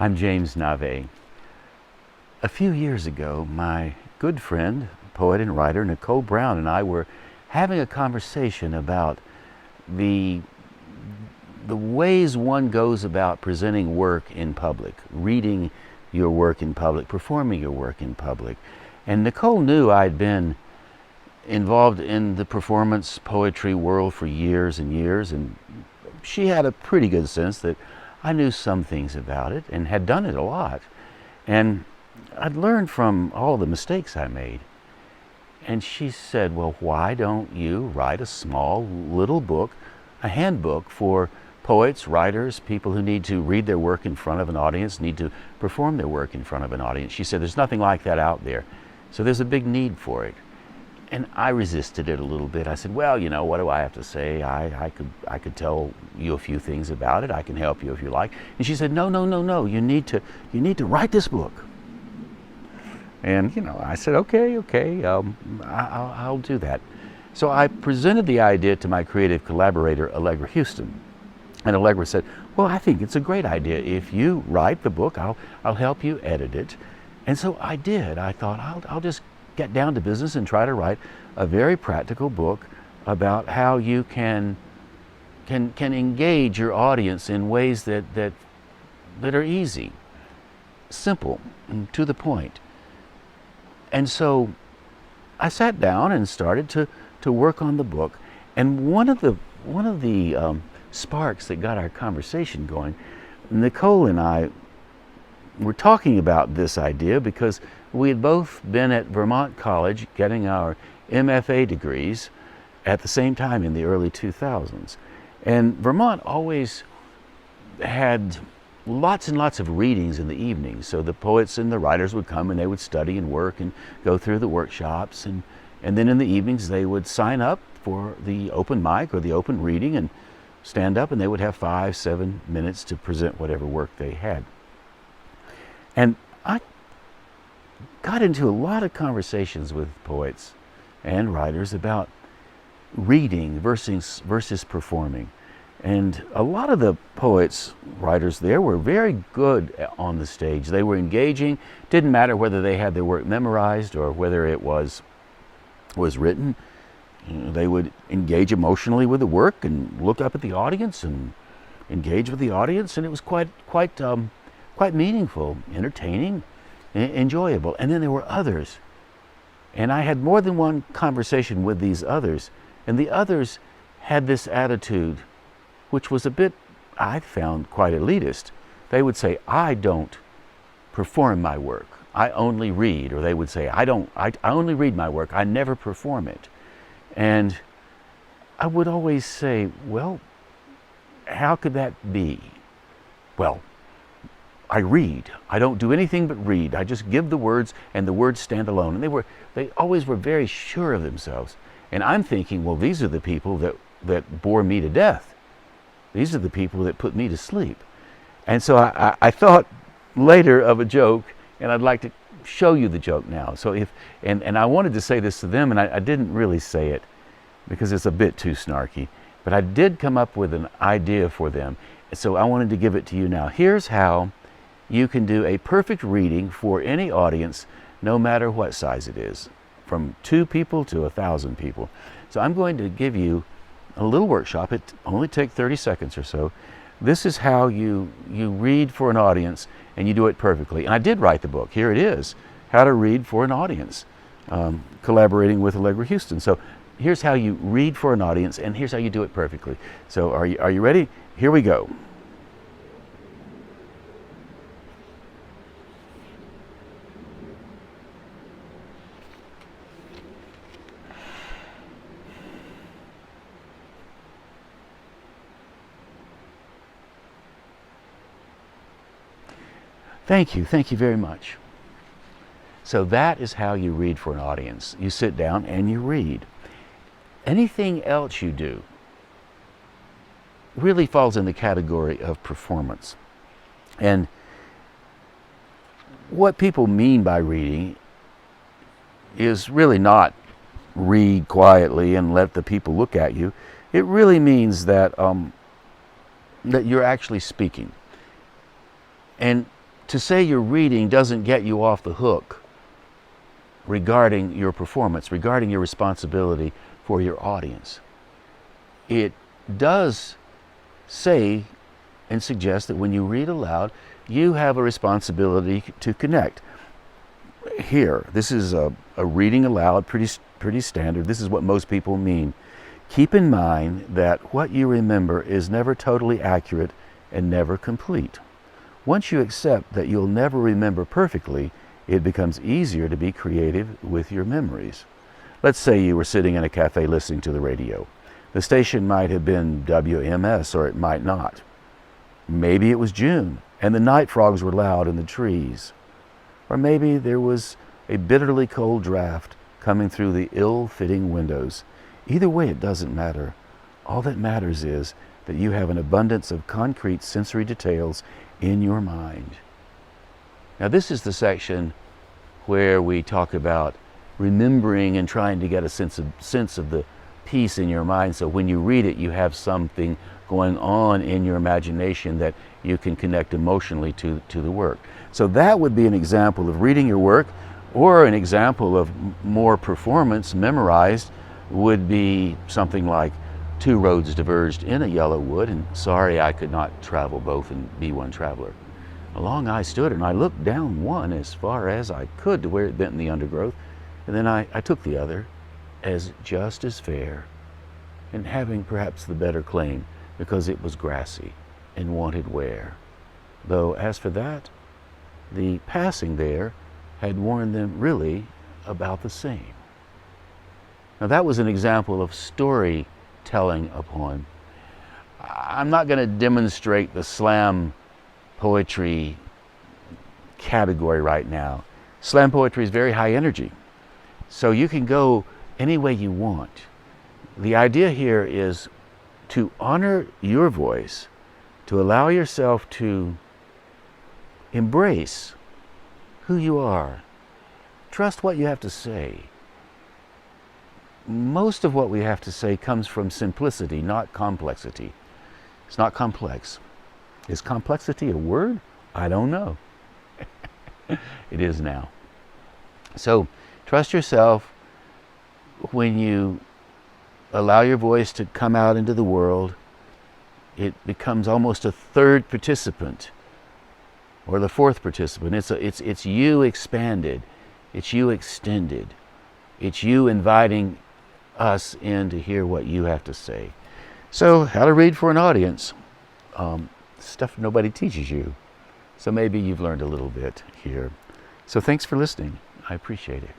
I'm James Nave. A few years ago, my good friend, poet and writer Nicole Brown and I were having a conversation about the ways one goes about presenting work in public, reading your work in public, performing your work in public. And Nicole knew I'd been involved in the performance poetry world for years and years, and she had a pretty good sense that I knew some things about it and had done it a lot. And I'd learned from all the mistakes I made. And she said, well, why don't you write a small little book, a handbook for poets, writers, people who need to read their work in front of an audience, need to perform their work in front of an audience. She said, there's nothing like that out there. So there's a big need for it. And I resisted it a little bit. I said, well, you know, what do I have to say? I could tell you a few things about it. I can help you if you like. And she said, no. You need to write this book. And, you know, I said, okay, I'll do that. So I presented the idea to my creative collaborator, Allegra Houston. And Allegra said, well, I think it's a great idea. If you write the book, I'll help you edit it. And so I did. I thought, I'll just get down to business and try to write a very practical book about how you can engage your audience in ways that are easy, simple, and to the point. And so I sat down and started to work on the book. And one of the sparks that got our conversation going, Nicole and I were talking about this idea because we had both been at Vermont College getting our MFA degrees at the same time in the early 2000s. And Vermont always had lots and lots of readings in the evenings. So the poets and the writers would come and they would study and work and go through the workshops. And then in the evenings they would sign up for the open mic or the open reading and stand up, and they would have 5-7 minutes to present whatever work they had. And I got into a lot of conversations with poets and writers about reading versus performing. And a lot of the poets, writers there were very good on the stage. They were engaging. Didn't matter whether they had their work memorized or whether it was written. They would engage emotionally with the work and look up at the audience and engage with the audience, and it was quite meaningful, entertaining, enjoyable. And then there were others, and I had more than one conversation with these others, and the others had this attitude, which was a bit, I found, quite elitist. They would say, I don't perform my work, I only read. Or they would say, I only read my work, I never perform it. And I would always say, well, how could that be? Well, I read. I don't do anything but read. I just give the words, and the words stand alone. And they always were very sure of themselves. And I'm thinking, well, these are the people that bore me to death. These are the people that put me to sleep. And so I thought later of a joke, and I'd like to show you the joke now. So and I wanted to say this to them, and I didn't really say it because it's a bit too snarky, but I did come up with an idea for them. So I wanted to give it to you now. Here's how you can do a perfect reading for any audience, no matter what size it is, from 2 people to 1,000 people. So I'm going to give you a little workshop. It only takes 30 seconds or so. This is how you read for an audience, and you do it perfectly. And I did write the book. Here it is, How to Read for an Audience, collaborating with Allegra Houston. So here's how you read for an audience, and here's how you do it perfectly. So are you ready? Here we go. Thank you very much. So that is how you read for an audience. You sit down and you read. Anything else you do really falls in the category of performance. And what people mean by reading is really not read quietly and let the people look at you. It really means that that you're actually speaking. And to say you're reading doesn't get you off the hook regarding your performance, regarding your responsibility for your audience. It does say and suggest that when you read aloud, you have a responsibility to connect. Here, this is a reading aloud, pretty standard. This is what most people mean. Keep in mind that what you remember is never totally accurate and never complete. Once you accept that you'll never remember perfectly, it becomes easier to be creative with your memories. Let's say you were sitting in a cafe listening to the radio. The station might have been WMS, or it might not. Maybe it was June and the night frogs were loud in the trees. Or maybe there was a bitterly cold draft coming through the ill-fitting windows. Either way, it doesn't matter. All that matters is that you have an abundance of concrete sensory details in your mind. Now, this is the section where we talk about remembering and trying to get a sense of the piece in your mind, so when you read it, you have something going on in your imagination that you can connect emotionally to the work. So that would be an example of reading your work, or an example of more performance memorized would be something like, two roads diverged in a yellow wood, and sorry I could not travel both and be one traveler. Along I stood, and I looked down one as far as I could to where it bent in the undergrowth, and then I took the other as just as fair, and having perhaps the better claim, because it was grassy and wanted wear. Though as for that, the passing there had worn them really about the same. Now that was an example of storytelling a poem. I'm not going to demonstrate the slam poetry category right now. Slam poetry is very high energy, so you can go any way you want. The idea here is to honor your voice, to allow yourself to embrace who you are. Trust what you have to say. Most of what we have to say comes from simplicity, not complexity. It's not complex. Is complexity a word? I don't know. It is now. So trust yourself. When you allow your voice to come out into the world, it becomes almost a third participant, or the fourth participant. It's you expanded. It's you extended. It's you inviting us in to hear what you have to say. So, how to read for an audience. Stuff nobody teaches you. So maybe you've learned a little bit here. So thanks for listening. I appreciate it.